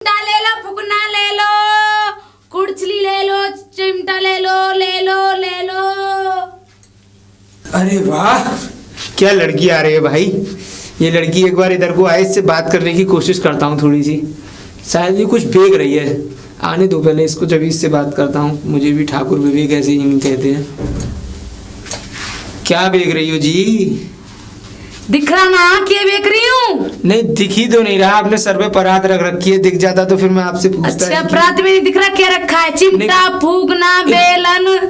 ले लो, फुकना ले लो, कुड़चली ले लो, चिमटा ले लो, ले लो, ले लो। अरे वाह, क्या लड़की आ रही है भाई। ये लड़की एक बार इधर को आए, इससे बात करने की कोशिश करता हूँ थोड़ी सी। शायद ये कुछ बेग रही है, आने दो पहले इसको, जब इससे बात करता हूँ। मुझे भी ठाकुर विवेक ऐसे ही कहते हैं। क्या बेग रही हो जी? दिख रहा ना कि बेच रही हूँ? नहीं दिख ही तो नहीं रहा, आपने सर पे परात रख रखी है, दिख जाता तो फिर मैं आपसे पूछता। अच्छा, परात में नहीं दिख रहा, क्या रखा है? चिमटा, फूकना, बेलन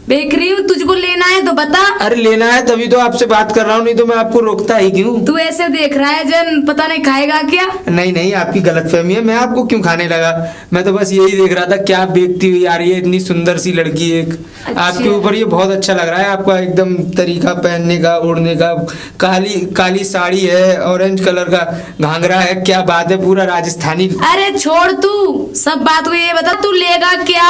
बेच रही हूँ। तुझको लेना है तो बता। अरे लेना है तभी तो आपसे बात कर रहा हूँ, नहीं तो मैं आपको रोकता ही क्यों? तू ऐसे देख रहा है जन पता नहीं खाएगा क्या। नहीं नहीं, आपकी गलतफहमी है, मैं आपको क्यों खाने लगा। मैं तो बस यही देख रहा था क्या बेचती हुई आ रही है, इतनी सुंदर सी लड़की एक। अच्छा। आपके ऊपर ये बहुत अच्छा लग रहा है, आपका एकदम तरीका पहनने का, ओढ़ने का। काली काली साड़ी है, ऑरेंज कलर का घाघरा है, क्या बात है, पूरा राजस्थानी। अरे छोड़ तू सब बात को, ये बता तू लेगा क्या?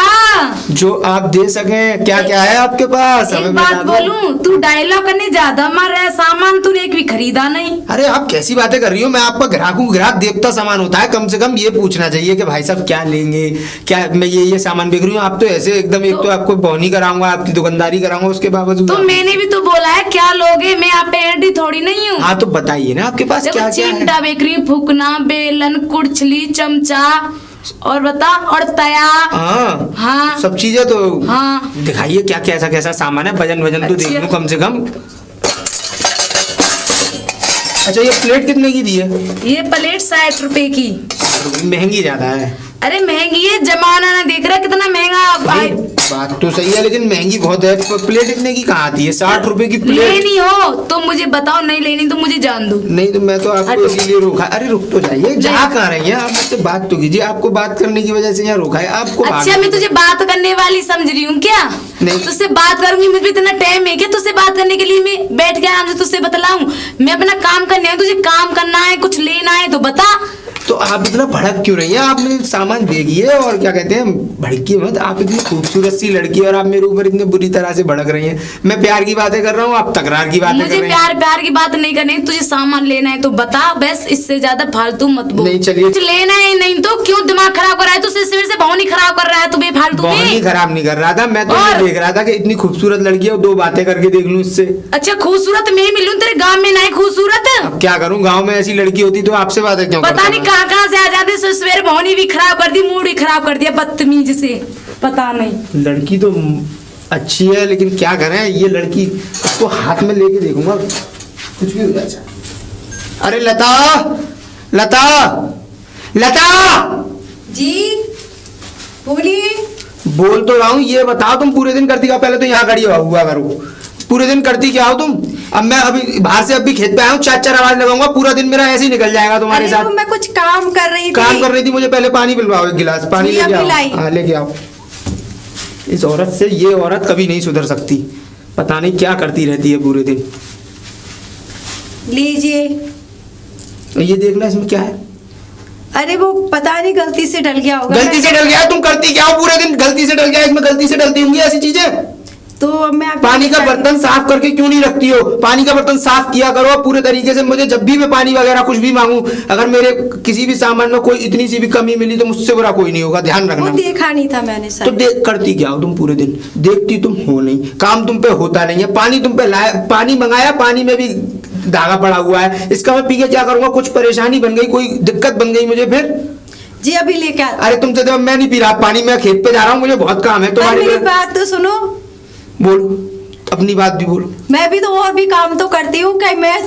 जो आप दे सके। क्या क्या है आपके पास? एक बात बोलूं, तू डायलॉग करने ज्यादा मार रहा है। सामान तूने एक भी खरीदा नहीं। अरे आप कैसी बातें कर रही हो? मैं आपका ग्राहक हूँ, ग्राहक देवता सामान होता है। कम से कम ये पूछना चाहिए कि भाई साहब क्या लेंगे, क्या मैं ये सामान बेच रही हूँ। आप तो ऐसे एकदम, एक तो आपको बौनी कराऊंगा, आपकी दुकानदारी कराऊंगा, उसके बावजूद तो मैंने भी तो बोला है क्या लोगे, मैं आप एंटी थोड़ी नहीं हूँ। हाँ तो बताइए ना आपके पास क्या क्या है? चिमटा बेच रही हूँ, फूकना, बेलन, कुड़चली, चमचा और बता, और तया। हाँ सब चीजें तो हाँ। दिखाइए क्या कैसा कैसा सामान है, वजन वजन तो देख लूं कम से कम। अच्छा ये प्लेट कितने की दी है? ये प्लेट 60 रुपए की। महंगी ज्यादा है। अरे महंगी है, जमाना ना देख रहा कितना महंगा भाई। बात तो सही है लेकिन महंगी बहुत है। प्लेट इतने की कहाँ आती है? 60 रुपए की प्लेट। लेनी हो तो मुझे बताओ, नहीं लेनी तो मुझे जान दो। नहीं तो मैं तो आपको इसीलिए रोका। अरे रुक तो जाइए, जहाँ कहाँ रही है आप, मुझसे बात तो कीजिए। आपको बात करने की वजह से यहाँ रोका है आपको। अच्छा मैं तुझे बात करने वाली समझ रही हूँ क्या? नहीं। तुझसे बात करूंगी, मुझे इतना टाइम है क्या तुझसे बात करने के लिए? मैं बैठ के आराम से तुझसे बतलाऊं? मैं अपना काम करने है, तुझे काम करना है, कुछ लेना है तो बता। तो आप इतना भड़क क्यों रही हैं? आपने सामान देखिए और क्या कहते हैं, भड़की मत। आप इतनी खूबसूरत सी लड़की और आप मेरे ऊपर इतने बुरी तरह से भड़क रही हैं। मैं प्यार की बातें कर रहा हूँ, आप तकरार की बातें कर रही हैं। मुझे प्यार की बात नहीं करनी, तुझे सामान लेना है तो बता, बस इससे ज्यादा फालतू मत बोल। नहीं चलिए, कुछ लेना है नहीं तो क्यों दिमाग खराब कर रहा है? तू सिर से भौनी खराब कर रहा है, तू बेफालतू में। भौनी खराब नहीं कर रहा था मैं, तो ये देख रहा था कि इतनी खूबसूरत लड़की है, दो बातें करके देख लूं इससे। अच्छा खूबसूरत मैं मिलूं तेरे गाँव में? नहीं खूबसूरत। अब क्या करूं, गाँव में ऐसी लड़की होती तो आपसे बातें क्यों पता नहीं कहाँ से आ जाते। सवेरे भौनी भी खराब कर दी, मूड भी खराब कर दिया बदतमीज से, पता नहीं। लड़की तो अच्छी है लेकिन क्या करें, ये लड़की उसको हाथ में लेके देखूंगा कुछ भी हो जाए। अरे लता, लता, लता जी बोलिए। बोल तो रहा हूँ, ये बताओ तुम पूरे दिन करती क्या? पहले तो यहाँ खड़ी हुआ करो, पूरे दिन करती क्या हो तुम? अब मैं अभी बाहर से अभी खेत पे आया हूँ, चार चार आवाज लगाऊंगा, पूरा दिन मेरा ऐसे ही निकल जाएगा तुम्हारे साथ। मैं कुछ काम कर रही थी। काम कर रही थी? मुझे पहले पानी पिलवाओ, एक गिलास पानी लेके आओ। हाँ लेके आओ। इस औरत से, ये औरत कभी नहीं सुधर सकती, पता नहीं क्या करती रहती है पूरे दिन। लीजिए। ये देखना इसमें क्या है। अरे वो पता नहीं गलती से डल गया होगा। गलती से डल गया? तुम करती क्या हो पूरे दिन? गलती से डल गया, इसमें गलती से डलती होंगी ऐसी चीजें। तो अब मैं पानी का बर्तन साफ करके क्यों नहीं रखती हो? पानी का बर्तन साफ किया करो पूरे तरीके से। मुझे जब भी मैं पानी वगैरह कुछ भी मांगू, अगर मेरे किसी भी सामान में कोई इतनी सी भी कमी मिली तो मुझसे बुरा कोई नहीं होगा, ध्यान रखना। वो देखा नहीं था मैंने सर। तो देख करती क्या हो तुम पूरे दिन? देखती तुम हो नहीं, काम तुम पे होता नहीं है। पानी तुम पे लाया, पानी मंगाया, पानी में भी धागा पड़ा हुआ है, इसका मैं पी के क्या करूंगा? कुछ परेशानी बन गई, कोई दिक्कत बन गई मुझे फिर? जी अभी लेके। अरे तुमसे तो मैं नहीं पी रहा पानी, मैं खेत पे जा रहा हूँ, मुझे बहुत काम है तुम्हारी। मेरी बात तो सुनो। बोलो, अपनी बात भी बोलो। मैं भी तो और भी काम तो करती हूँ, क्या मैं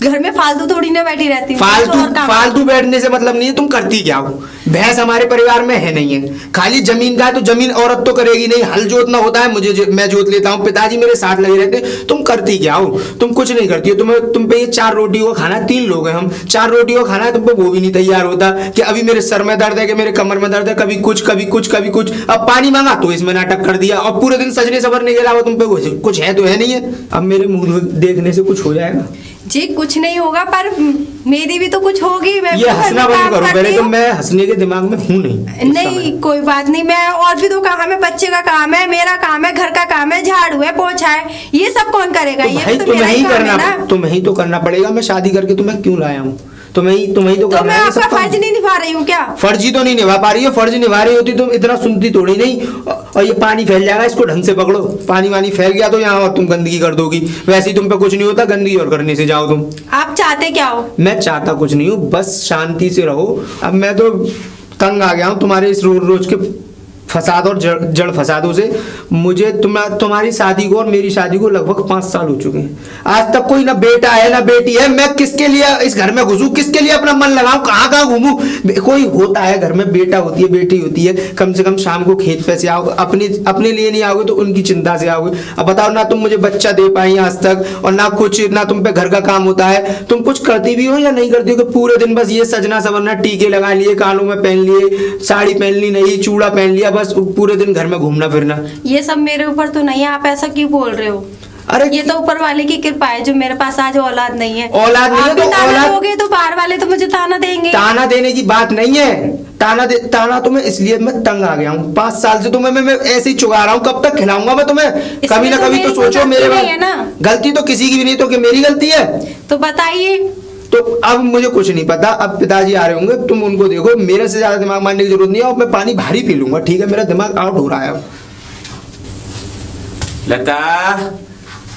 घर में फालतू थोड़ी ना बैठी रहती हूँ। फालतू बैठने से मतलब नहीं है, तुम करती क्या हो? भैंस हमारे परिवार में है नहीं है, खाली जमीन का है तो जमीन औरत तो करेगी नहीं। हल जोतना होता है, मैं जोत लेता हूँ, पिताजी मेरे साथ लगे रहते हैं। तुम करती क्या हो? तुम कुछ नहीं करती हो। तुम पे ये 4 रोटियों का खाना, 3 लोग हैं हम, 4 रोटियों का खाना है, तुम पे वो भी नहीं तैयार होता कि अभी मेरे सर में दर्द है, कि मेरे कमर में दर्द है, कभी कुछ कभी कुछ कभी कुछ। अब पानी मांगा तो इसमें नाटक कर दिया, और पूरे दिन सजने संवरने के अलावा तुम पे कुछ है तो है नहीं है। अब मेरे मुंह देखने से कुछ हो जाएगा? जी कुछ नहीं होगा, पर मेरी भी तो कुछ होगी। मैं ये हंसना बंद करो पहले, तो मैं हंसने के दिमाग में हूँ नहीं। नहीं कोई बात नहीं, मैं और भी तो काम है, बच्चे का काम है, मेरा काम है, घर का काम है, झाड़ू है, पोछा है, ये सब कौन करेगा? तो ये तो तुम्हें मेरा ही काम है ना। तुम्हें ही तो करना पड़ेगा। मैं शादी करके तुम्हें क्यों लाया हूँ? तुम्हें ही तो तो मैं करना है ये आपका सब काम। फर्ज नहीं निभा रही हूँ क्या? फर्ज ही तो नहीं निभा पा रही है, फर्ज निभा रही होती तुम इतना सुनती थोड़ी नहीं। और ये पानी फैल जाएगा, इसको ढंग से पकड़ो। पानी वानी फैल गया तो यहाँ और तुम गंदगी कर दोगी। वैसे ही तुम पे कुछ नहीं होता, गंदगी और करने से जाओ तुम। आप चाहते क्या हो? मैं चाहता कुछ नहीं हूँ, बस शांति से रहो। अब मैं तो तंग आ गया हूँ तुम्हारे इस रोज रोज के फसाद और जड़ फसादों से। मुझे तुम्हारी शादी को और मेरी शादी को लगभग 5 साल हो चुके हैं। आज तक कोई ना बेटा है ना बेटी है। मैं किसके लिए इस घर में घुसूं, किसके लिए अपना मन लगाऊं, कहाँ कहाँ घूमूं? कोई होता है घर में, बेटा होती है बेटी होती है। कम से कम शाम को खेत पे से आओ, अपने लिए नहीं आओगे तो उनकी चिंता से आओगे। अब बताओ, ना तुम मुझे बच्चा दे पाई आज तक, और ना तुम पे घर का काम होता है। तुम कुछ करती भी हो या नहीं करती हो कि पूरे दिन बस ये सजना सवरना, टीके लगा लिए, कानों में पहन लिए, साड़ी पहन ली नहीं, चूड़ा पहन लिया, बस पूरे दिन घर में घूमना फिरना। ये सब मेरे ऊपर तो नहीं है, आप ऐसा क्यों बोल रहे हो? अरे ये तो ऊपर वाले की कृपा है जो मेरे पास आज औलाद नहीं है। औलाद नहीं है आप तो भी ताना औलाद दोगे तो बाहर वाले तो मुझे ताना देंगे। ताना देने की बात नहीं है। ताना तुम्हें इसलिए मैं तंग आ गया हूँ। 5 साल से तुम्हें मैं ऐसे ही चुगा रहा हूँ। कब तक खिलाऊंगा मैं तुम्हें? कभी ना तो कभी मेरी तो सोचो। कोई मेरे गलती नहीं है ना। गलती तो किसी की भी नहीं, तो कि मेरी गलती है? तो बताइए। तो अब मुझे कुछ नहीं पता। अब पिताजी आ रहे होंगे, तुम उनको देखो। मेरे से ज्यादा दिमाग मारने की जरूरत नहीं है। और मैं पानी भारी पी लूंगा, ठीक है? मेरा दिमाग आउट हो रहा है अब। लता,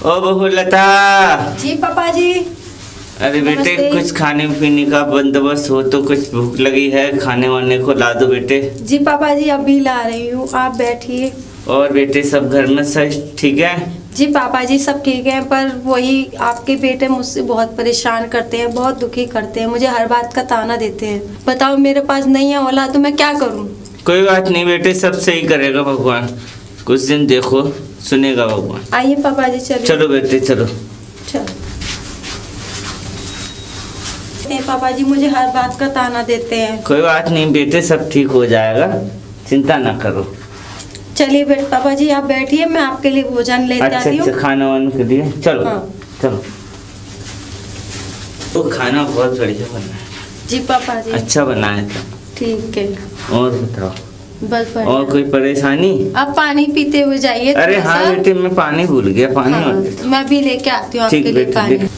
ओ बहू लता। जी पापा जी। अरे बेटे, नमस्ते। कुछ खाने पीने का बंदोबस्त हो तो। कुछ भूख लगी है, खाने वाने को ला दो बेटे। जी पापा जी, अभी ला रही हूँ, आप बैठिए। और बेटे, सब घर में सही ठीक है? जी पापा जी, सब ठीक है, पर वही आपके बेटे मुझसे बहुत परेशान करते हैं, बहुत दुखी करते हैं, मुझे हर बात का ताना देते हैं। बताओ, मेरे पास नहीं है औलाद तो मैं क्या करूँ? कोई बात नहीं बेटे, सब सही करेगा भगवान। कुछ दिन देखो, सुनेगा भगवान। आइए पापा जी, चलिए। चलो बेटे, चलो। चलो। पापा जी मुझे हर बात का ताना देते हैं। कोई बात नहीं बेटे, सब ठीक हो जाएगा, चिंता ना करो। चलिए बेटे, पापा जी आप बैठिए, मैं आपके लिए भोजन लेते अच्छा आती हूँ। अच्छा, खाना वाने के लिए चलो। हाँ। चलो। तो खाना बहुत बढ़िया बना है। जी पापा जी। अच्छा बनाया था। ठीक है। और बताओ, बस बढ़िया। और कोई परेशानी? आप पानी पीते हुए जाइए। अरे थोड़ा हाँ सा। बेटे, मैं पानी भूल गया। पानी हाँ, और दे। मैं भी लेके आती हूँ आपके ठीक लिए बेटे, पानी। देख।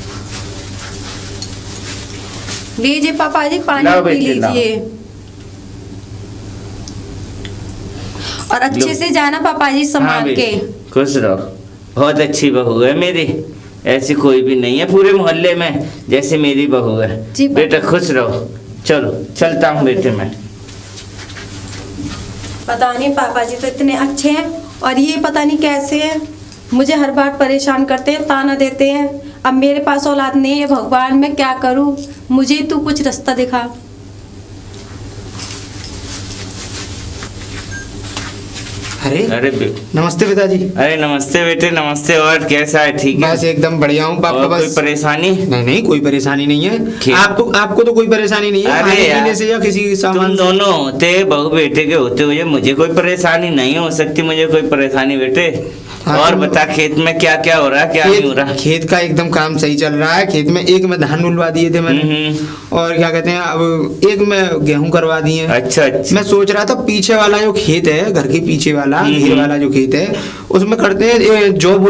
लीजिए पापा जी, पानी लाओ पी बेटे, लाओ। लीजिए। और अच्छे लो। से जाना पापा जी, हाँ संभाल बेटे, के। खुश रहो। बहुत अच्छी बहू है मेरी, ऐसी कोई भी नहीं है पूरे मोहल्ले में जैसे मेरी बहू है। जी पापा। बेटा खुश रहो। चलो, चलता हूँ बेटे मैं। पता नहीं, पापा जी तो इतने अच्छे हैं और ये पता नहीं कैसे हैं, मुझे हर बार परेशान करते हैं, ताना देते हैं। अब मेरे पास औलाद नहीं है, भगवान मैं क्या करूं? मुझे तू कुछ रास्ता दिखा। अरे नमस्ते पिताजी। अरे नमस्ते बेटे, नमस्ते। और कैसा है? ठीक है? बस एकदम बढ़िया हूँ पापा। और कोई बस परेशानी? नहीं, कोई परेशानी नहीं है। ठीक। आपको तो कोई परेशानी नहीं है अरे खाने यार, पीने से या किसी सामान तुम से? दोनों होते बहू बेटे के होते हुए मुझे कोई परेशानी नहीं हो सकती। मुझे कोई परेशानी बेटे। हाँ, और तुम- बता, खेत में क्या क्या हो रहा है, क्या नहीं हो रहा? खेत का एकदम काम सही चल रहा है। खेत में एक में धान उलवा दिए थे मैंने, और क्या कहते हैं, अब एक में गेहूं करवा दिए। अच्छा अच्छा। मैं सोच रहा था पीछे वाला जो खेत है, घर के पीछे वाला घेर वाला जो खेत है, उसमें करते हैं जॉब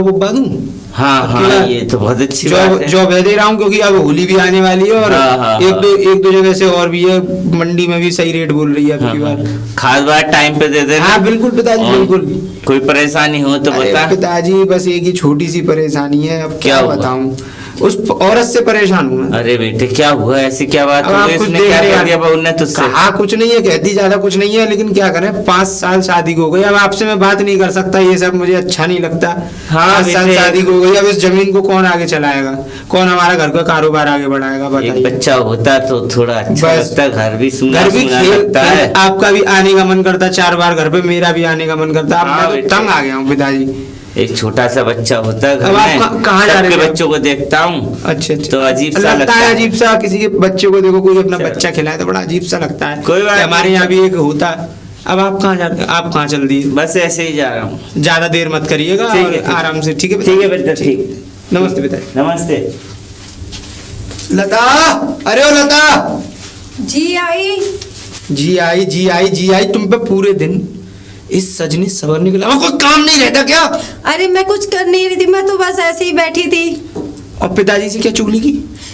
उगवा दूं। हाँ हाँ, ये तो बहुत अच्छी बात है। जॉब दे रहा हूँ क्योंकि अब होली भी आने वाली है, और हाँ, एक दो जगह से और भी है। मंडी में भी सही रेट बोल रही है अब की बार। खाद बात टाइम पे दे देना। हाँ बिल्कुल पिताजी, और बिल्कुल। कोई परेशानी हो तो अरे बता। पिताजी, बस एक ही छोटी सी परेशानी है। अब क्या क्या हुआ? बताऊं, उस औरत से परेशान हूँ मैं। अरे बेटे, क्या हुआ? ऐसी क्या बात अब हो आप गई? कुछ उसने देख क्या रहे कर हैं। दिया बहू ने तुझसे? कहा कुछ नहीं है, कहती ज्यादा कुछ नहीं है, लेकिन क्या करें, 5 साल शादी को हो गई। अब आपसे मैं बात नहीं कर सकता, ये सब मुझे अच्छा नहीं लगता। हाँ 5 साल बेटे। शादी को हो गई, अब इस जमीन को कौन आगे चलाएगा? कौन हमारा घर का कारोबार आगे बढ़ाएगा? एक बताइए। बच्चा होता तो थोड़ा अच्छा बस। लगता, घर भी सुना घर भी सुना खेल लगता है। आपका भी आने का मन करता 4 बार घर पे, मेरा भी आने का मन करता। अब हाँ मैं तो बेटे। तंग आ गया हूँ पिताजी। एक छोटा सा बच्चा होता है घर अब आप में। कहाँ जा रहे सबके थे? बच्चों को देखता हूँ अच्छा अच्छा, तो अजीब सा लगता है। है। अजीब सा, किसी के बच्चे को देखो, कोई अपना चलो। बच्चा खिलाए तो बड़ा अजीब सा लगता है। कोई बात कि हमारे नहीं। यहाँ भी एक होता। अब आप कहाँ जा, आप कहाँ चल दिए? बस ऐसे ही जा रहा हूँ। ज्यादा देर मत करिएगा, ठीक और है, ठीक है। आराम से। ठीक है ठीक है बेटा, ठीक। नमस्ते पिताजी। नमस्ते। लता, अरे ओ लता। जी आई। जी आई। तुम पे पूरे दिन इस सजने सवरने के अलावा कोई काम नहीं रहता क्या? अरे मैं कुछ कर नहीं रही थी, मैं तो बस ऐसे ही बैठी थी। और पिताजी से क्या चुगली की?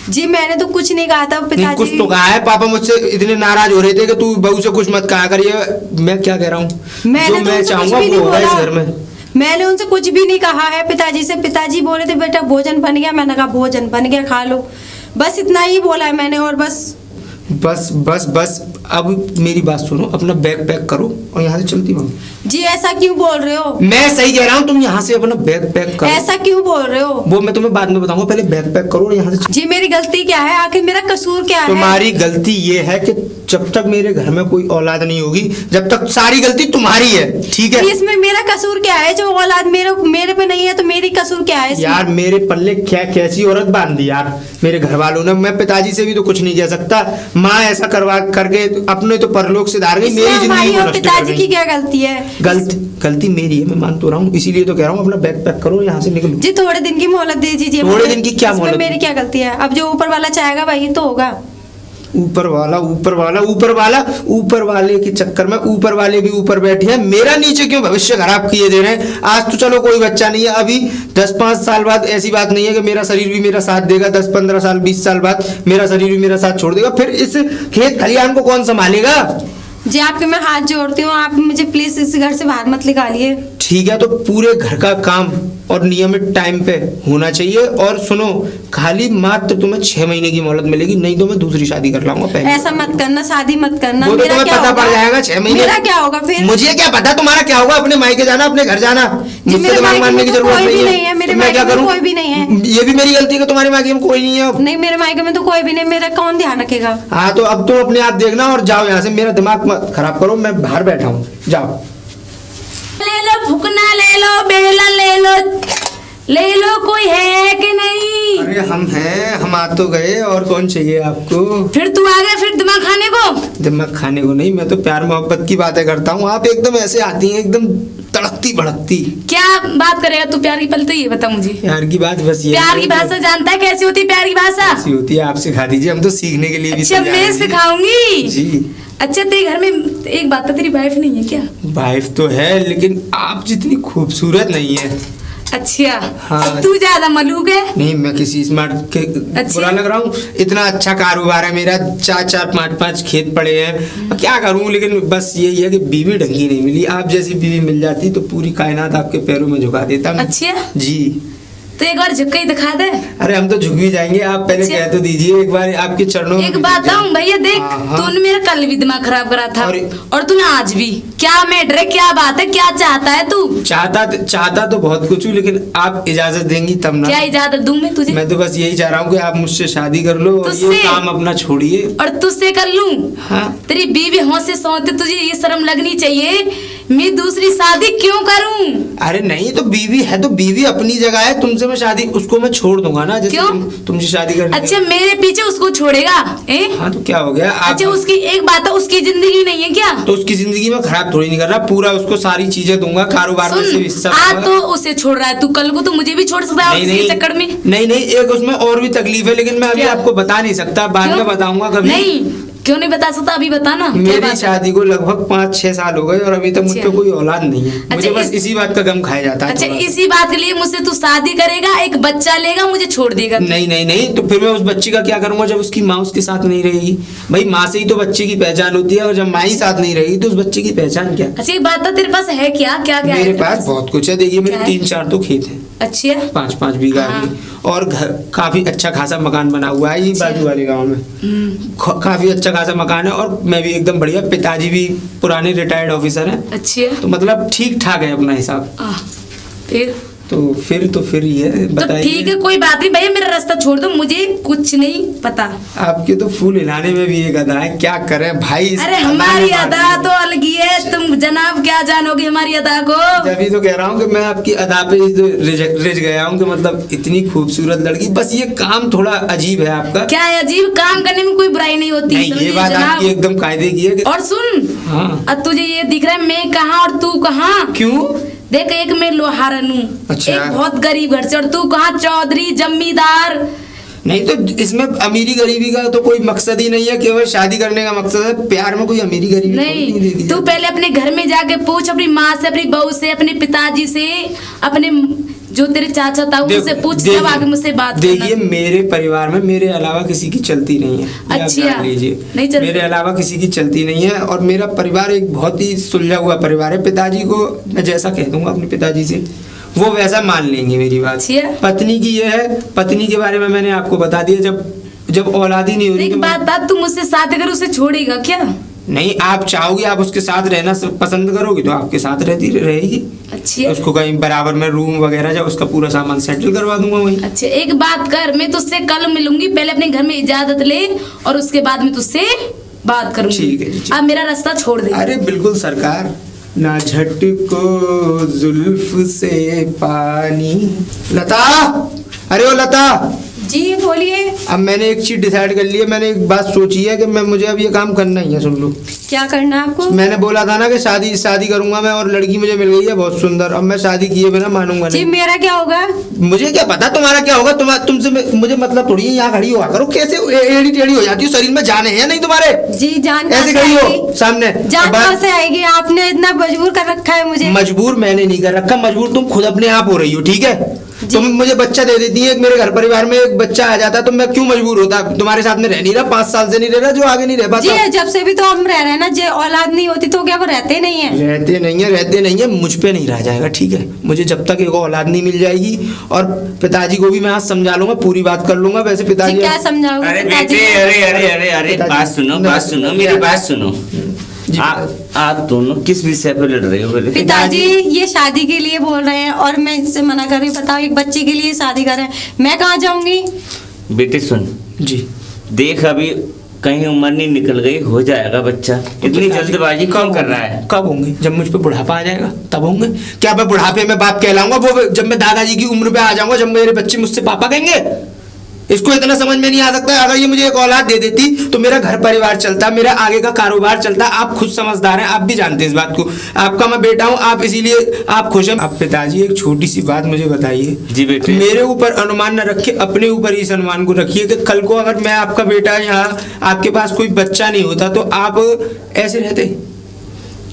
जी मैंने तो कुछ नहीं कहा था नहीं, पिताजी। कुछ तो कहा है। पापा मुझसे इतने नाराज हो रहे थे कि तू बहू से कुछ मत कहा करिए। मैं क्या कह रहा हूँ, मैंने जो तो मैं उनसे चाहूंगा कुछ भी वो नहीं होगा इस बोला। घर में। मैंने उनसे कुछ भी नहीं कहा है पिताजी से। पिताजी बोले थे बेटा भोजन बन गया, मैंने कहा भोजन बन गया खा लो, बस इतना ही बोला है मैंने। और बस अब मेरी बात सुनो, अपना बैग पैक करो और यहाँ से चलती हो। जी ऐसा क्यों बोल रहे हो? मैं सही कह रहा हूँ, तुम यहाँ से अपना बैग पैक करो। ऐसा क्यों बोल रहे हो? वो मैं तुम्हें बाद में बताऊंगा, पहले बैग पैक करो और यहाँ से जी मेरी गलती क्या है? आखिर मेरा कसूर क्या है? तुम्हारी गलती ये है कि जब तक मेरे घर में कोई औलाद नहीं होगी, जब तक सारी गलती तुम्हारी है, ठीक है? इसमें मेरा कसूर क्या है? जो औलाद मेरे पे नहीं है तो मेरी कसूर क्या है इसमें? यार मेरे पल्ले क्या कैसी औरत बांध दी यार मेरे घर वालों ने। मैं पिताजी से भी तो कुछ नहीं कह सकता। माँ ऐसा करवा करके अपने तो परलोक से धार गई, मेरी इसमें जिंदगी हमारी को और नष्ट कर पिताजी की गई। क्या गलती है? गलती मेरी है, मैं मान तो रहा हूँ, इसीलिए तो कह रहा हूँ अपना बैग पैक करो, यहाँ से निकलो। जी थोड़े दिन की मोहलत दे दीजिए। थोड़े दिन की क्या इसमें मोहलत? मेरी क्या गलती है? अब जो ऊपर वाला चाहेगा वही तो होगा। ऊपर वाले के चक्कर में ऊपर वाले भी ऊपर बैठे हैं, मेरा नीचे क्यों भविष्य खराब किए दे रहे हैं? आज तो चलो कोई बच्चा नहीं है, अभी 10-5 साल बाद ऐसी बात नहीं है कि मेरा शरीर भी मेरा साथ देगा। 10-15 साल 20 साल बाद मेरा शरीर भी मेरा साथ छोड़ देगा, फिर इस खेत खलिहान को कौन संभालेगा? जी आपके मैं हाथ जोड़ती हूँ, आप मुझे प्लीज इस घर से बाहर मत निकालिए। ठीक है, तो पूरे घर का काम और नियमित टाइम पे होना चाहिए। और सुनो, खाली मात्र तुम्हें 6 महीने की मोहलत मिलेगी, नहीं तो मैं दूसरी शादी कर लाऊंगा पहले। ऐसा मत करना, शादी मत करना। वो तो मेरा तुम्हें क्या पता होगा? पड़ जाएगा 6 महीने। मेरा क्या होगा फिर? मुझे क्या पता तुम्हारा क्या होगा? अपने मायके जाना, अपने घर जाना, मुझसे मेरे दिमाग मायके मारने में की तो जरूरत कोई भी नहीं नहीं है, मेरे तो मैं क्या मायके में करूं? कोई भी नहीं है। ये भी मेरी गलती है कि तुम्हारे मायके में कोई नहीं है अब। नहीं मेरे मायके में तो कोई भी नहीं, मेरा कौन ध्यान रखेगा? हाँ तो अब तुम अपने आप देखना और जाओ यहाँ से, मेरा दिमाग मत खराब करो, मैं बाहर बैठा हूँ, जाओ। ले लो फुकना, ले लो बेला, ले लो कोई है कि नहीं? अरे हम हैं, हम आ तो गए, और कौन चाहिए आपको? फिर तू आ गया फिर दिमाग खाने को? दिमाग खाने को नहीं, मैं तो प्यार मोहब्बत की बातें करता हूँ। आप एकदम ऐसे आती हैं, एकदम तड़कती भड़कती। क्या बात करेगा तू प्यार की? पहले तो ये बता मुझे, प्यार की बात बस ये प्यार की भाषा जानता है? कैसी होती है प्यार की भाषा? ऐसी होती है, आप सिखा दीजिए, हम तो सीखने के लिए भी अच्छा तैयार मैं हैं जी। सिखाऊंगी। जी। अच्छा तेरे घर में एक बात है, तेरी वाइफ नहीं है क्या? वाइफ तो है, लेकिन आप जितनी खूबसूरत नहीं है। अच्छा हाँ। तो तू ज्यादा मलूक है। नहीं, मैं किसी स्मार्ट के अच्छा। बुरा लग रहा हूँ? इतना अच्छा कारोबार है मेरा, 4-4 5-5 खेत पड़े हैं, क्या करूँ? लेकिन बस यही है कि बीवी ढंगी नहीं मिली। आप जैसी बीवी मिल जाती तो पूरी कायनात आपके पैरों में झुका देता मैं। अच्छा जी। तो एक बार झुक के ही दिखा दे। अरे हम तो झुक भी जाएंगे, आप पहले अच्छा। कह तो दीजिए एक बार, आपके चरणों में एक भी बात झुक बताऊं भैया, देख हाँ, हाँ। तूने मेरा कल भी दिमाग खराब करा था और- और तूने आज भी। क्या मैटर है, क्या बात है, क्या चाहता है तू? चाहता तो बहुत कुछ हूँ, लेकिन आप इजाजत देंगी तब ना। क्या इजाजत दूं मैं तुझे? मैं तो बस यही चाह रहा हूँ कि आप मुझसे शादी कर लो और ये तुझसे? काम अपना छोड़िए। और तुझसे कर लूं? हाँ। तेरी बीवी होश से सोते, तुझे ये शर्म लगनी चाहिए। मैं दूसरी शादी क्यों करूं? अरे नहीं, तो बीवी है तो बीवी अपनी जगह है, तुमसे मैं शादी उसको मैं छोड़ दूंगा ना, जैसे क्यों? तुमसे शादी करने अच्छा मेरे पीछे उसको छोड़ेगा ए? हाँ तो क्या हो गया? अच्छा उसकी एक बात है, उसकी जिंदगी नहीं है क्या? तो उसकी जिंदगी में खराब थोड़ी नहीं कर रहा, पूरा उसको सारी चीजें दूंगा, कारोबार में से सुन हिस्सा आज दूंगा। तो उसे छोड़ रहा है तू, कल को तो मुझे भी छोड़ सकता है नहीं इसी चक्कर में। नहीं, एक उसमें और भी तकलीफ है, लेकिन मैं अभी क्या? आपको बता नहीं सकता, बाद में क्यों? बताऊंगा कभी। नहीं क्यों नहीं बता सकता, अभी बता ना। क्या मेरी बात है? शादी को लगभग 5-6 साल हो गए और अभी तक मुझ पे अच्छा। कोई औलाद नहीं है। मुझे अच्छा, बस इसी बात का गम खाया जाता है अच्छा थोड़ा। इसी बात के लिए मुझसे तू शादी करेगा, एक बच्चा लेगा, मुझे छोड़ देगा? नहीं, तो फिर मैं उस बच्ची का क्या करूंगा जब उसकी माँ उसके साथ नहीं रहेगी? भाई माँ से ही तो बच्चे की पहचान होती है, और जब माँ ही साथ नहीं रहेगी तो उस बच्चे की पहचान क्या? अच्छा एक बात बता, तेरे पास है क्या क्या क्या है मेरे तेरे पास बहुत कुछ है, देखिए मेरे क्या है? 3-4 तो खेत हैं, अच्छा 5-5 बीघा हाँ। भी, और घर काफी अच्छा खासा मकान बना हुआ है, ये अच्छा। बाजू वाले गांव में काफी अच्छा खासा मकान है, और मैं भी एकदम बढ़िया, पिताजी भी पुराने रिटायर्ड ऑफिसर हैं, अच्छा तो मतलब ठीक ठाक है अपना हिसाब। फिर तो फिर ये तो बताइए। ठीक है कोई बात नहीं भैया, मेरा रास्ता छोड़ दो, मुझे कुछ नहीं पता। आपके तो फूल हिलाने में भी एक अदा है, क्या करें भाई? इस अरे अदा हमारी में अदा मार तो अलग ही है, तुम जनाब क्या जानोगे हमारी अदा को? जब तो कह रहा हूँ कि मैं आपकी अदा पे रिझ गया हूँ कि मतलब इतनी खूबसूरत लड़की, बस ये काम थोड़ा अजीब है आपका। क्या है अजीब? काम करने में कोई बुराई नहीं होती, नहीं, ये समझिए बात जनाब। आपकी एकदम कायदे की है कि... और सुन हाँ। अब तुझे ये दिख रहा है मैं कहाँ और तू कहाँ? क्यों? देख एक मैं लोहारन हूँ, अच्छा। एक बहुत गरीब घर से, और तू कहाँ चौधरी जमींदार। नहीं तो इसमें अमीरी गरीबी का तो कोई मकसद ही नहीं है, केवल शादी करने का मकसद है। प्यार में कोई अमीरी गरीबी नहीं दे दी तू जाती। पहले अपने घर में जाके पूछ, अपनी माँ से, अपनी बहू से, अपने पिताजी से, अपने जो तेरे चाचा था उनसे पूछ, जब आगे मुझसे बात करना। देखिए मेरे परिवार में मेरे अलावा किसी की चलती नहीं है, ये आप अच्छा, जान लीजिए। नहीं चलती। मेरे अलावा किसी की चलती नहीं है और मेरा परिवार एक बहुत ही सुलझा हुआ परिवार है। पिताजी को मैं जैसा कह दूंगा अपने पिताजी से, वो वैसा मान लेंगे मेरी बात। अच्छा। पत्नी की ये है, पत्नी के बारे में मैंने आपको बता दिया, जब औलाद ही नहीं हो रही एक तो बात, तुम मुझसे शादी कर उसे छोड़ेगा क्या? नहीं, आप चाहोगी, आप उसके साथ रहना पसंद करोगी तो आपके साथ रहती रहेगी। अच्छी। उसको कहीं बराबर में रूम वगैरह जब उसका पूरा सामान सेटल करवा दूंगा वहीं। अच्छा एक बात कर, मैं तुझसे कल मिलूंगी, पहले अपने घर में इजाजत ले और उसके बाद में तुझसे बात करूंगी। ठीक है जी, ठीक। अब मेरा रास्ता छोड़ दे। अरे बिल्कुल सरकार, ना झटको जुल्फ से पानी। लता, अरे ओ लता, जी बोलिए। अब मैंने एक चीज डिसाइड कर ली है, मैंने एक बात सोची है कि मुझे अब ये काम करना ही है, सुन लो। क्या करना है आपको? मैंने बोला था ना कि शादी करूंगा मैं, और लड़की मुझे मिल गई है बहुत सुंदर, अब मैं शादी किए बिना मानूंगा जी नहीं। मेरा क्या होगा? मुझे क्या पता तुम्हारा क्या होगा, तुमसे मुझे मतलब थोड़ी है, यहाँ खड़ी हुआ करो, कैसे एड़ी टेढ़ी हो जाती हो, शरीर में जान है नहीं तुम्हारे? जी जान ऐसे कहाँ खड़ी से हो आएगी? सामने। जान कहाँ से आएगी? आपने इतना मजबूर कर रखा है मुझे। मजबूर मैंने नहीं कर रखा, मजबूर तुम खुद अपने आप हो रही हो, ठीक है? जी। तुम मुझे बच्चा दे देती है, मेरे घर परिवार में एक बच्चा आ जाता तो मैं क्यों मजबूर होता? तुम्हारे साथ में रह नहीं रहा, 5 साल से नहीं रह रहा, जो आगे नहीं रह जी पाता। जब से भी तो हम रह रहे हैं ना, जो औलाद नहीं होती तो क्या वो रहते नहीं है? रहते नहीं है, मुझ पे नहीं रह जाएगा, ठीक है? मुझे जब तक एक औलाद नहीं मिल जाएगी, और पिताजी को भी मैं आज समझा लूंगा, पूरी बात कर लूंगा। वैसे जी पिताजी क्या समझाओगे अरे पिताजी बेटे, को? अरे बात सुनो, मेरी बात सुनो। जी, आप दोनों किस विषय पे लड़ रहे हो बोले? पिताजी ये शादी के लिए बोल रहे हैं और मैं इनसे मना कर रही हूँ। बताओ एक बच्चे के लिए शादी कर रहे हैं, मैं कहाँ जाऊंगी? बेटे सुन, जी देख अभी कहीं उम्र नहीं निकल गई, हो जाएगा बच्चा, इतनी जल्दबाजी क्यों कर रहा है? कब होंगे? जब मुझ पे बुढ़ापा आ जाएगा तब होंगे। क्या मैं बुढ़ापे में बाप कहलाऊंगा? वो जब मैं दादाजी की उम्र पे आ जाऊंगा, जब मेरे बच्चे मुझसे पापा कहेंगे? इसको इतना समझ में नहीं आ सकता। अगर ये मुझे एक औलाद दे देती तो मेरा घर परिवार चलता, मेरा आगे का कारोबार चलता। आप खुद समझदार हैं, आप भी जानते हैं इस बात को, आपका मैं बेटा हूं, आप इसीलिए आप खुश हैं। अब पिताजी एक छोटी सी बात मुझे बताइए। जी बेटे। मेरे ऊपर अनुमान न रखिए, अपने ऊपर इस अनुमान को रखिए कि कल को अगर मैं आपका बेटा, यहाँ आपके पास कोई बच्चा नहीं होता तो आप ऐसे रहते?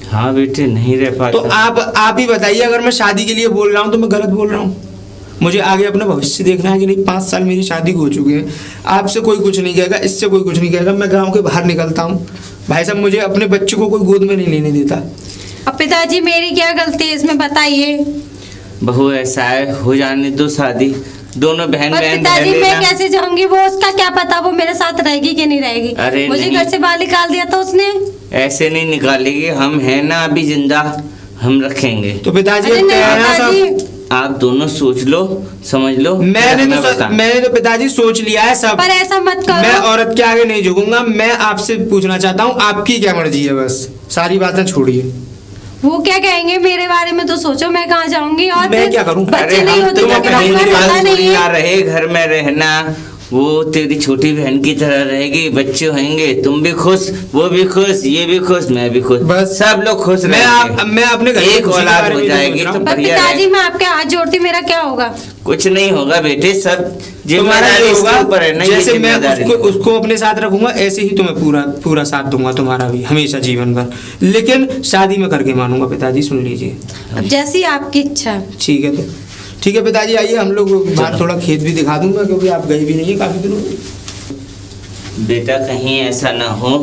हाँ बेटे, नहीं रह पाता। तो आप ही बताइए, अगर मैं शादी के लिए बोल रहा हूँ तो मैं गलत बोल रहा हूँ? मुझे आगे अपना भविष्य देखना है कि नहीं? 5 साल मेरी शादी को हो चुके हैं, आपसे कोई कुछ नहीं कहेगा, इससे कोई कुछ नहीं कहेगा। मैं गांव के बाहर निकलता हूँ, भाई साहब मुझे अपने बच्चे को कोई गोद में नहीं लेने देता। अब पिताजी मेरी क्या गलती है इसमें, बताइए। बहू ऐसा है, हो जाने दो शादी, दोनों बहन पर बहन पिताजी रह मैं लेना। कैसे जाऊंगी? वो उसका क्या पता वो मेरे साथ रहेगी कि नहीं रहेगी? अरे मुझे नहीं। घर से बाहर निकाल दिया था उसने। ऐसे नहीं निकालेगी, हम हैं ना अभी जिंदा, हम रखेंगे। तो पिताजी अरे अब नहीं क्या है ना सब? पिताजी, आप दोनों सोच लो, समझ लो। मैंने तो पिताजी सोच लिया है सब। पर ऐसा मत करो। मैं औरत के आगे नहीं झुकूंगा। मैं आपसे पूछना चाहता हूँ, आपकी क्या मर्जी है? बस सारी बातें छोड़िए। वो क्या कहेंगे मेरे बारे में तो सोचो, मैं कहाँ जाऊंगी? और मैं फिर क्या करूं? बच्चे नहीं होते तुम तो अपना परिवार रहता नहीं है। रहे, घर में रहना, वो तेरी छोटी बहन की तरह रहेगी, बच्चे होंगे, तुम भी खुश, वो भी खुश, ये भी खुश, मैं भी खुश, बस सब लोग खुश मैं अपने घर की एक खुशी के औलाद बारे हो में जाएगी सोच रहा तो हूं। पर बढ़िया पिताजी है। मैं आपके हाथ जोड़ती, मेरा क्या होगा? कुछ नहीं होगा बेटे, सब तुम्हारा जिम्मेदारी ये इसके होगा, ऊपर है ना, ये जैसे मैं जिम्मेदारी। उसको अपने साथ रखूंगा, ऐसे ही तुम्हें पूरा साथ दूंगा, तुम्हारा भी हमेशा जीवन भर। लेकिन शादी में करके मानूंगा पिताजी, सुन लीजिए। अब जैसी आपकी इच्छा। ठीक है, तो ठीक है पिताजी, आइए हम लोग बाहर थोड़ा खेत भी दिखा दूंगा, क्योंकि आप गए भी नहीं है काफी दिनों से। बेटा कहीं ऐसा ना हो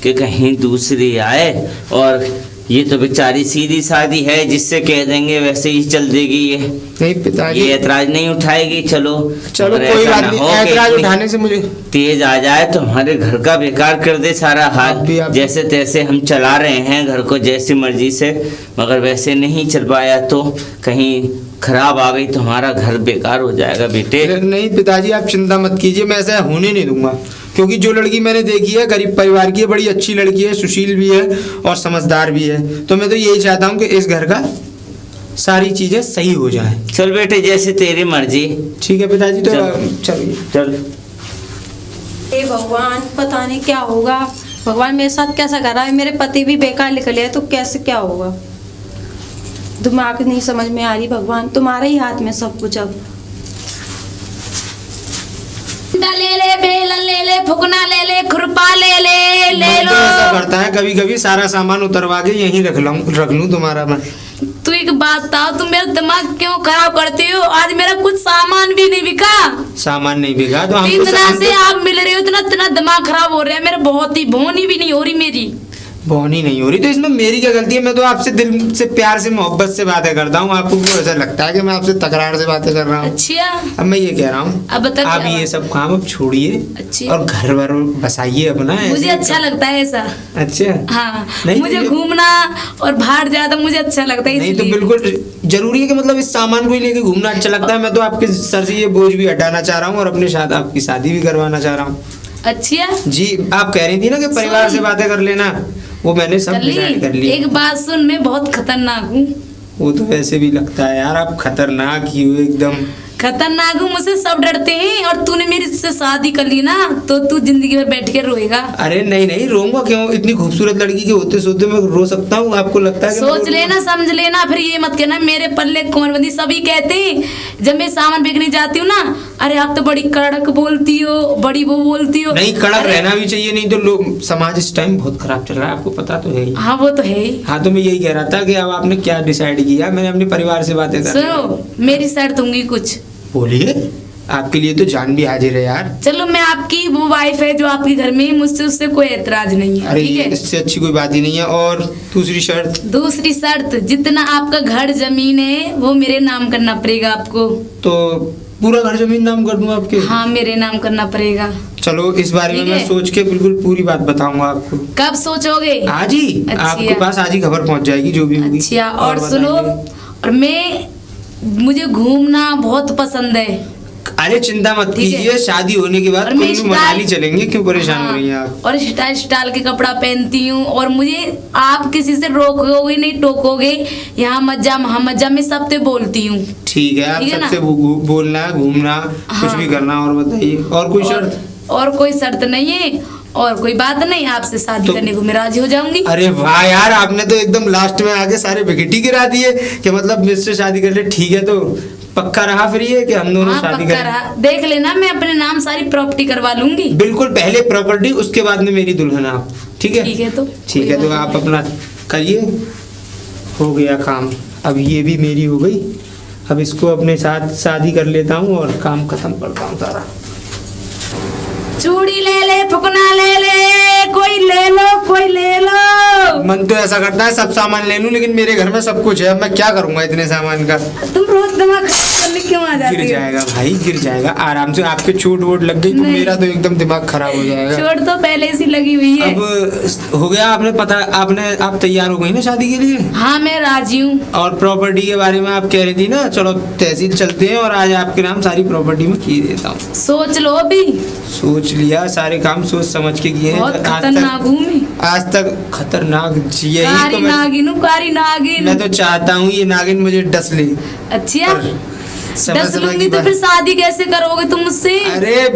कि कहीं दूसरी आए, और ये तो बेचारी सीधी सादी है, जिससे कह देंगे वैसे ही चल देगी ये नहीं पिताजी, ऐतराज नहीं उठाएगी। चलो चलो और कोई ऐसा बात ना नहीं, हो कि ऐतराज इतनी उठाने से मुझे तेज आ जाए तो हमारे घर का बेकार कर दे सारा हाल। आप जैसे तैसे हम चला रहे हैं घर को जैसी मर्जी से, मगर वैसे नहीं चल पाया तो कहीं खराब आ गई तो हमारा घर बेकार हो जाएगा बेटे। नहीं पिताजी, आप चिंता मत कीजिए, मैं ऐसा होने नहीं दूंगा। क्योंकि जो लड़की मैंने देखी है गरीब परिवार की है, बड़ी अच्छी लड़की है, सुशील भी है और समझदार भी है। तो मैं तो यही चाहता हूँ कि इस घर का सारी चीजें सही हो जाए। चल बेटे, जैसे तेरी मर्जी। ठीक है पिताजी, तो चल। चलिए। चल हे भगवान, पता नहीं क्या होगा। भगवान मेरे साथ कैसा कर रहा है? मेरे पति भी बेकार निकले हैं तो कैसे क्या होगा? दिमाग नहीं समझ में आ रही। भगवान तुम्हारे ही हाथ में सब कुछ। अब ले ले, बेलन ले ले, फुकना ले ले, खुरपा ले ले, ले मैं लो। तो ऐसा करता है कभी कभी, सारा सामान उतरवा के यहीं रख लूं तुम्हारा मैं। तू एक बात बताओ, तुम मेरा दिमाग क्यों खराब करते हो? आज मेरा कुछ सामान भी नहीं बिका। सामान नहीं बिका तो 3 दिन से आप मिल रहे हो, इतना दिमाग खराब हो रहा है मेरा, बहुत ही भोनी भी नहीं हो रही मेरी। बोनी नहीं हो रही तो इसमें मेरी क्या गलती है? मैं तो आपसे दिल से प्यार से मोहब्बत से बातें करता हूँ, आपको क्यों ऐसा लगता है कि मैं आपसे तकरार से बातें कर रहा हूँ? अच्छा, अब मैं ये कह रहा हूँ, अब बता आप क्या ये बात? सब काम अब छोड़िए अच्छा। और घर वर बसाइए अपना। मुझे ऐसे अच्छा लगता है ऐसा। अच्छा। हाँ, नहीं, मुझे नहीं, घूमना और बाहर ज्यादा मुझे अच्छा लगता है, नहीं तो इसलिए। बिल्कुल जरूरी है कि मतलब इस सामान को ही लेके घूमना अच्छा लगता है। मैं तो आपके सर से ये बोझ भी हटाना चाह रहा हूँ और अपने साथ आपकी शादी भी करवाना चाह रहा हूँ। अच्छा जी, आप कह रही थी ना कि परिवार से बातें कर लेना, वो मैंने सब डिसाइड कर लिया। एक बात सुन, मैं बहुत खतरनाक हूँ। वो तो वैसे भी लगता है यार, आप खतरनाक ही हो एकदम। खतरनाक हूँ, मुझसे सब डरते हैं, और तूने मेरी से शादी कर ली ना तो तू जिंदगी भर बैठ के रोएगा। अरे नहीं नहीं, रोऊंगा क्यों? इतनी खूबसूरत लड़की के होते सोते मैं रो सकता हूँ? आपको लगता है कि सोच लेना, समझ लेना, फिर ये मत कहना मेरे पल्ले कौन बंदी। सभी कहते हैं जब मैं सामान बेचने जाती हूँ ना, अरे आप तो बड़ी कड़क बोलती हो, बड़ी वो बोलती हो। नहीं, कड़क अरे, रहना भी चाहिए, नहीं तो लोग समाज इस टाइम बहुत खराब चल रहा है, आपको पता तो है ही। हाँ वो तो है ही। हाँ तो मैं यही कह रहा था कि अब आपने क्या डिसाइड किया? मैंने अपने परिवार से बातें कर ली। सुनो, मेरी शर्त होंगी कुछ। बोलिए, आपके लिए तो जान भी हाजिर है यार। चलो, मैं आपकी वो वाइफ है जो आपके घर में है, मुझसे उससे कोई एतराज नहीं है, अरे ठीक है? इससे अच्छी कोई बात ही नहीं है। और दूसरी शर्त? दूसरी शर्त, जितना आपका घर जमीन है वो मेरे नाम करना पड़ेगा आपको। तो पूरा घर जमीन नाम कर दूं आपके? हाँ, मेरे नाम करना पड़ेगा। चलो, इस बारे में ठीक मैं है। सोच के बिल्कुल पूरी बात बताऊंगा आपको। कब सोचोगे? आज ही अच्छा। आपके पास आज ही खबर पहुंच जाएगी जो भी होगी। अच्छा, और सुनो, बताइए। और मुझे घूमना बहुत पसंद है। अरे चिंता मत ठीक है। कीजिए, शादी होने के बाद और मैं कुल्लू मनाली चलेंगे, क्यों परेशान हो रही हैं आप? और स्टाइल स्टाइल के कपड़ा पहनती हूँ, और मुझे आप किसी से रोकोगे नहीं, टोकोगे, यहाँ मत जा वहाँ मत जा, मैं सबसे बोलती हूँ। ठीक है, आप ठीक है ना? सबसे बोलना, घूमना, कुछ हाँ। भी करना। और बताइए, और कोई शर्त? और कोई शर्त नहीं है, और कोई बात नहीं, आपसे शादी तो- करने को मैं राजी हो जाऊंगी। अरे वाह यार, आपने तो एकदम लास्ट में आके सारे विकेट ही गिरा दिए कि मतलब मुझसे शादी कर ले। ठीक है, तो पक्का रहा फिर ये कि हम दोनों हाँ, शादी पक्का करें? रहा। देख लेना, मैं अपने नाम सारी प्रॉपर्टी करवा लूंगी। बिल्कुल, पहले प्रॉपर्टी, उसके बाद में मेरी दुल्हन आप। ठीक है? ठीक है, तो ठीक है, कोई तो बात आप अपना करिए। हो गया काम, अब ये भी मेरी हो गई। अब इसको अपने साथ शादी कर लेता हूँ और काम खत्म करता हूँ सारा। चूड़ी ले ले, फुकना ले ले, कोई ले लो, कोई ले लो। मन तो ऐसा करता है सब सामान ले लूं, लेकिन मेरे घर में सब कुछ है। अब मैं क्या करूंगा इतने सामान का? तुम रोज दिमाग खराब करने क्यों आ जाती गिर हो? जाएगा भाई, गिर जाएगा आराम से। आपके चोट वोट लग गई तो नहीं। मेरा तो एकदम दिमाग खराब हो जाएगा। चोट तो पहले से लगी हुई है। अब हो गया, आपने पता, आप तैयार हो गई ना शादी के लिए? हाँ, मैं राजी हूँ। और प्रॉपर्टी के बारे में आप कह रही थी ना, चलो तहसील चलते हैं और आज आपके नाम सारी प्रॉपर्टी में किए देता हूँ। सोच लो अभी। सोच लिया, सारे काम सोच समझ के किए हैं। बहुत खतरनाक हूँ मैं। आज तक खतरनाक यही कारी तो मैं नागिन हूँ, कारी नागिन। तो चाहता हूँ ये नागिन मुझे डस ले। अच्छा, पर समय दस समय लूंगी की तो बात- फिर शादी कैसे करोगे तुम मुझसे? अरे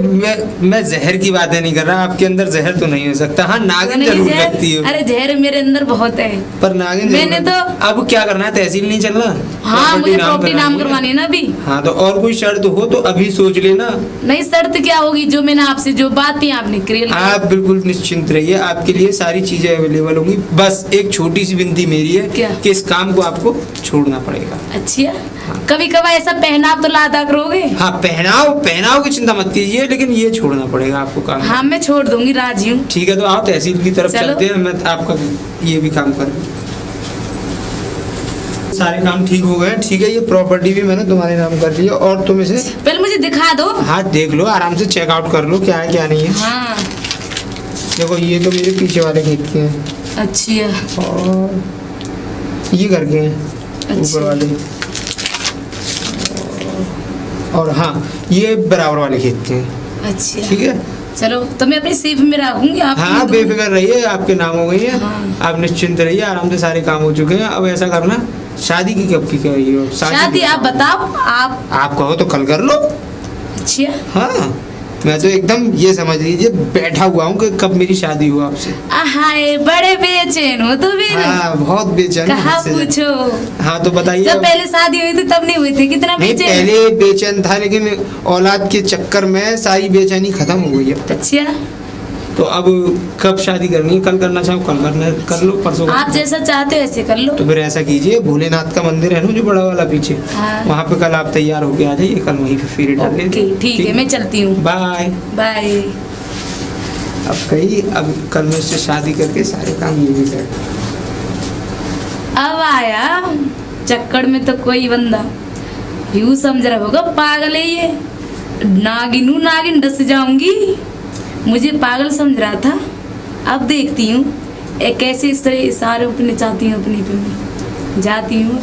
मैं जहर की बातें नहीं कर रहा, आपके अंदर जहर तो नहीं हो सकता। हाँ, नागिन नहीं, जरूर जहर- लगती हो, अरे जहर मेरे अंदर बहुत है। पर नागिन जरूर मैंने लगती। तो- अब क्या करना है? तहसील नहीं चलना? हाँ, मुझे प्रॉपर्टी नाम करवानी करवानी है ना अभी। हाँ, तो और कोई शर्त हो तो अभी सोच लेना। नहीं, शर्त क्या होगी? जो मैंने आपसे जो बात थी आपने क्लियर की। आप बिल्कुल निश्चिंत रहिए, आपके लिए सारी चीजें अवेलेबल होंगी। बस एक छोटी सी विनती मेरी है क्या? कि इस काम को आपको छोड़ना पड़ेगा। अच्छा, कभी कभार ऐसा पहनाव तो लादा करोगे? हाँ, पहनाव की चिंता मत कीजिए, लेकिन ये छोड़ना पड़ेगा आपको काम। हाँ, मैं छोड़ दूंगी, राजी हूँ। ठीक है, तो आओ तहसील की तरफ चलो। चलते हैं। मैं आपका ये भी काम कर सारे काम ठीक हो गए। ठीक है, ये प्रॉपर्टी भी मैंने तुम्हारे नाम कर ली है और तुम इसे पहले मुझे दिखा दो। हाँ देख लो, आराम से चेकआउट कर लो क्या है क्या नहीं है। हाँ, देखो, ये तो मेरे पीछे वाले खेत के हैं अच्छा और ये घर के हैं अच्छा। ऊपर वाले, और हाँ ये बराबर वाले खेत के हैं। अच्छा, ठीक है, चलो तो मैं अपनी सेफ में रखूंगी। आप हाँ बेफिक्र रहिए, आपके नाम हो गई है। हाँ। आप निश्चिंत रहिए, आराम से सारे काम हो चुके हैं। अब ऐसा करना, शादी की कब की कर रही हो? शादी आप बताओ। आप कहो तो कल कर लो। अच्छा, हाँ, मैं तो एकदम ये समझ लीजिए बैठा हुआ हूँ कि कब मेरी शादी हुआ आपसे। हाय बड़े बेचैन हो तो फिर। हाँ, बहुत बेचैन हूँ कहाँ इससे। पूछो। हाँ, तो बताइए। जब पहले शादी हुई थी तब नहीं हुई थी, कितना नहीं, बेचैन? पहले बेचैन था, लेकिन औलाद के चक्कर में सारी बेचैनी खत्म हो गई अब तक। अच्छा, तो अब कब शादी करनी है? कल करना चाहो कल करना कर लो, परसों आप जैसा चाहते हो ऐसे कर लो। तो फिर ऐसा कीजिए, भोलेनाथ का मंदिर है ना जो बड़ा वाला पीछे, हाँ। वहाँ पे कल आप तैयार होके आ जाइए, कल वहीं पे फेरे डाल ओके लेंगे। ठीक है, मैं चलती हूँ। बाय। बाय। अब कही अब कल मैं इससे शादी करके सारे काम ये भी कर। अब आया चक्कर में तो कोई बंदा यूं समझ रहा होगा पागल है ये, नागिनू नागिन डस जाऊंगी, मुझे पागल समझ रहा था। अब देखती हूँ एक कैसे इशारे अपने चाहती हूँ, अपनी पे मैं जाती हूँ।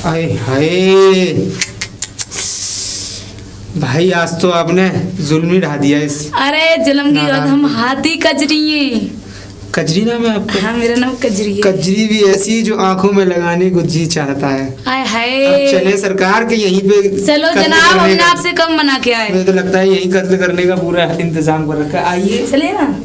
आए हाय भाई, आज तो आपने जुल्म ही ढा दिया इस। अरे जुल्म की ना, बात, ना। हम हाथी कजरी हैं। कजरी नाम है आपका? हाँ मेरा नाम कजरी है। कजरी भी ऐसी जो आंखों में लगाने को जी चाहता है। आय अब हाय। चले सरकार के यहीं पे चलो कत्ल जनाब, करने हमने का- आपसे कम मना के आए। मुझे तो लगता है यहीं कत्ल करने का पूरा इंतजाम कर रखा है। आइए चलिए ना।